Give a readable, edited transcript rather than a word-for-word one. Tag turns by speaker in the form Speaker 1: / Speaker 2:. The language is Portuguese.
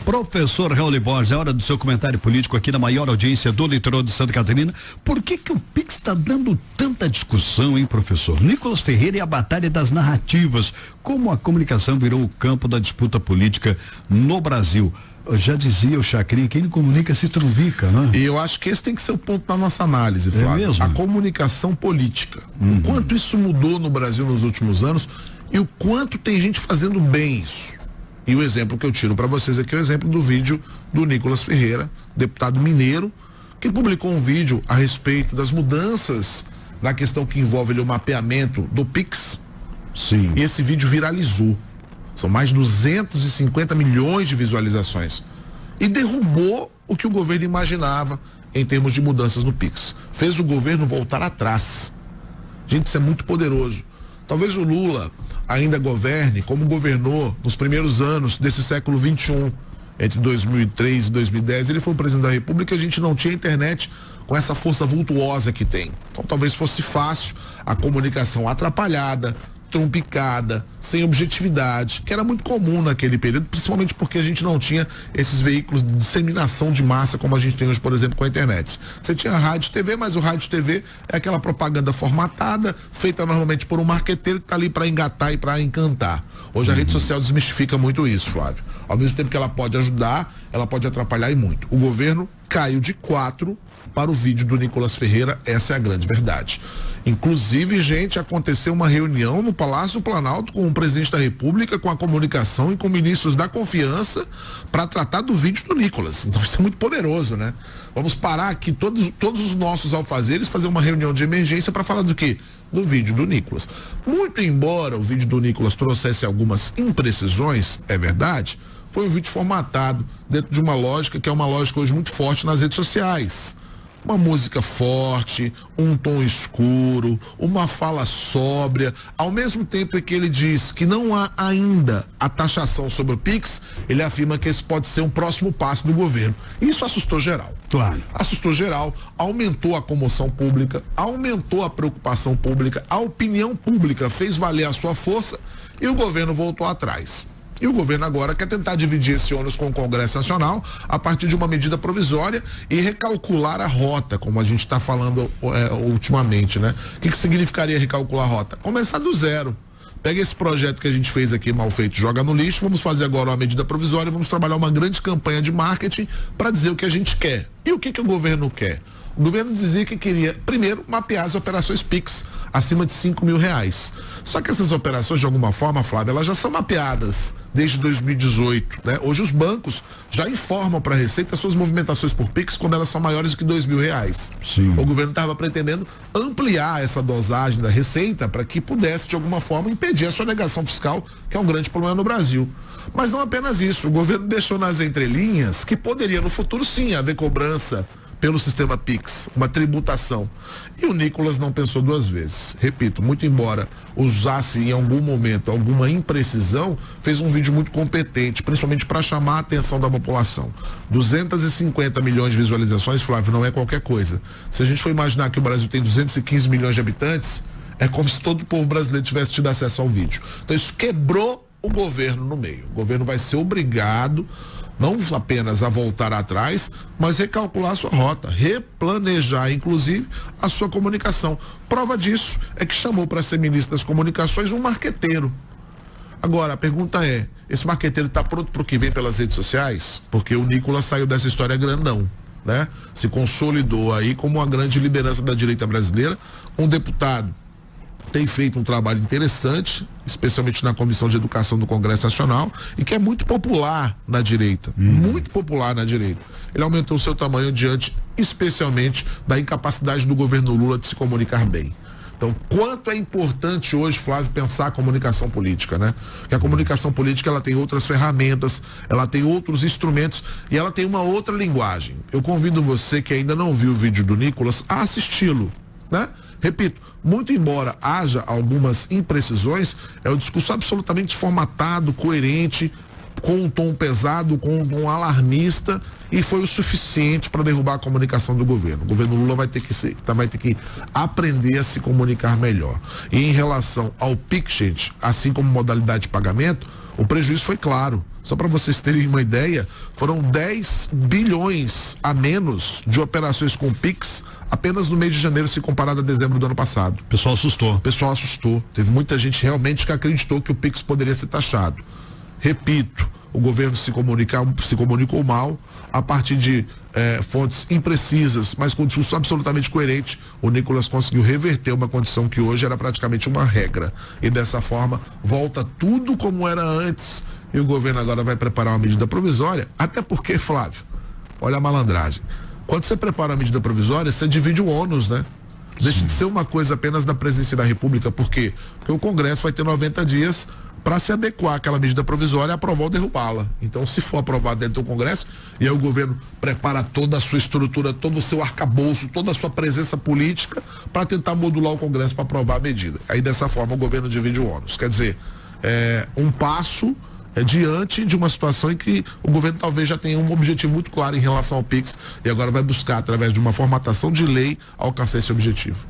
Speaker 1: Professor Raul Borges, é hora do seu comentário político aqui na maior audiência do litoral de Santa Catarina. Por que o Pix está dando tanta discussão, hein, professor? Nicolas Ferreira e a batalha das narrativas. Como a comunicação virou o campo da disputa política no Brasil. Eu já dizia o Chacrinha, quem não comunica se trumbica, né?
Speaker 2: E eu acho que esse tem que ser o ponto da nossa análise, Flávio.
Speaker 1: É mesmo?
Speaker 2: A comunicação política. O quanto isso mudou no Brasil nos últimos anos e o quanto tem gente fazendo bem isso. E o exemplo que eu tiro para vocês aqui é o exemplo do vídeo do Nicolas Ferreira, deputado mineiro, que publicou um vídeo a respeito das mudanças na questão que envolve o mapeamento do Pix.
Speaker 1: Sim.
Speaker 2: E esse vídeo viralizou. São mais de 250 milhões de visualizações. E derrubou o que o governo imaginava em termos de mudanças no Pix. Fez o governo voltar atrás. Gente, isso é muito poderoso. Talvez o Lula ainda governe como governou nos primeiros anos desse século XXI, entre 2003 e 2010. Ele foi o presidente da República e a gente não tinha internet com essa força vultuosa que tem. Então talvez fosse fácil a comunicação atrapalhada, trumpicada, sem objetividade, que era muito comum naquele período, principalmente porque a gente não tinha esses veículos de disseminação de massa como a gente tem hoje, por exemplo, com a internet. Você tinha rádio e TV, mas o rádio e TV é aquela propaganda formatada, feita normalmente por um marqueteiro que está ali para engatar e para encantar. Hoje a rede social desmistifica muito isso, Flávio. Ao mesmo tempo que ela pode ajudar, ela pode atrapalhar e muito. O governo caiu de 4 para o vídeo do Nicolas Ferreira, essa é a grande verdade. Inclusive, gente, aconteceu uma reunião no Palácio do Planalto com o presidente da República, com a comunicação e com ministros da confiança para tratar do vídeo do Nicolas. Então isso é muito poderoso, né? Vamos parar aqui todos os nossos alfazeres, fazer uma reunião de emergência para falar do quê? Do vídeo do Nicolas. Muito embora o vídeo do Nicolas trouxesse algumas imprecisões, é verdade, foi um vídeo formatado dentro de uma lógica que é uma lógica hoje muito forte nas redes sociais. Uma música forte, um tom escuro, uma fala sóbria, ao mesmo tempo que ele diz que não há ainda a taxação sobre o Pix, ele afirma que esse pode ser um próximo passo do governo. Isso assustou geral.
Speaker 1: Claro.
Speaker 2: Assustou geral, aumentou a comoção pública, aumentou a preocupação pública, a opinião pública fez valer a sua força e o governo voltou atrás. E o governo agora quer tentar dividir esse ônus com o Congresso Nacional a partir de uma medida provisória e recalcular a rota, como a gente está falando ultimamente, né? O que significaria recalcular a rota? Começar do zero. Pega esse projeto que a gente fez aqui, mal feito, joga no lixo, vamos fazer agora uma medida provisória, vamos trabalhar uma grande campanha de marketing para dizer o que a gente quer. E o que o governo quer? O governo dizia que queria, primeiro, mapear as operações Pix acima de R$5.000. Só que essas operações, de alguma forma, Flávia, elas já são mapeadas desde 2018, né? Hoje os bancos já informam para a Receita suas movimentações por Pix quando elas são maiores do que R$2.000.
Speaker 1: Sim.
Speaker 2: O governo estava pretendendo ampliar essa dosagem da Receita para que pudesse, de alguma forma, impedir a sonegação fiscal, que é um grande problema no Brasil. Mas não apenas isso, o governo deixou nas entrelinhas que poderia no futuro sim haver cobrança pelo sistema Pix, uma tributação. E o Nicolas não pensou duas vezes. Repito, muito embora usasse em algum momento alguma imprecisão, fez um vídeo muito competente, principalmente para chamar a atenção da população. 250 milhões de visualizações, Flávio, não é qualquer coisa. Se a gente for imaginar que o Brasil tem 215 milhões de habitantes, é como se todo o povo brasileiro tivesse tido acesso ao vídeo. Então isso quebrou o governo no meio. O governo vai ser obrigado não apenas a voltar atrás, mas recalcular a sua rota, replanejar, inclusive, a sua comunicação. Prova disso é que chamou para ser ministro das comunicações um marqueteiro. Agora, a pergunta é, esse marqueteiro está pronto para o que vem pelas redes sociais? Porque o Nicolas saiu dessa história grandão, né? Se consolidou aí como uma grande liderança da direita brasileira, um deputado tem feito um trabalho interessante, especialmente na Comissão de Educação do Congresso Nacional, e que é muito popular na direita, muito popular na direita. Ele aumentou o seu tamanho diante, especialmente, da incapacidade do governo Lula de se comunicar bem. Então, quanto é importante hoje, Flávio, pensar a comunicação política, né? Porque a comunicação política, ela tem outras ferramentas, ela tem outros instrumentos e ela tem uma outra linguagem. Eu convido você que ainda não viu o vídeo do Nicolas a assisti-lo, né? Repito, muito embora haja algumas imprecisões, é um discurso absolutamente formatado, coerente, com um tom pesado, com um tom alarmista, e foi o suficiente para derrubar a comunicação do governo. O governo Lula vai ter que aprender a se comunicar melhor. E em relação ao Pix, gente, assim como modalidade de pagamento, O prejuízo foi claro. Só para vocês terem uma ideia, foram 10 bilhões a menos de operações com Pix apenas no mês de janeiro, se comparado a dezembro do ano passado.
Speaker 1: O pessoal assustou.
Speaker 2: O pessoal assustou. Teve muita gente realmente que acreditou que o Pix poderia ser taxado. Repito, o governo se comunicou mal a partir de fontes imprecisas, mas com um discurso absolutamente coerente. O Nicolas conseguiu reverter uma condição que hoje era praticamente uma regra. E dessa forma, volta tudo como era antes. E o governo agora vai preparar uma medida provisória, até porque, Flávio, olha a malandragem. Quando você prepara a medida provisória, você divide o ônus, né? Deixa de ser uma coisa apenas da Presidência da República. Por quê? Porque o Congresso vai ter 90 dias para se adequar àquela medida provisória, aprovar ou derrubá-la. Então, se for aprovado dentro do Congresso, e aí o governo prepara toda a sua estrutura, todo o seu arcabouço, toda a sua presença política para tentar modular o Congresso para aprovar a medida. Aí, dessa forma, o governo divide o ônus. Quer dizer, um passo diante de uma situação em que o governo talvez já tenha um objetivo muito claro em relação ao Pix e agora vai buscar, através de uma formatação de lei, alcançar esse objetivo.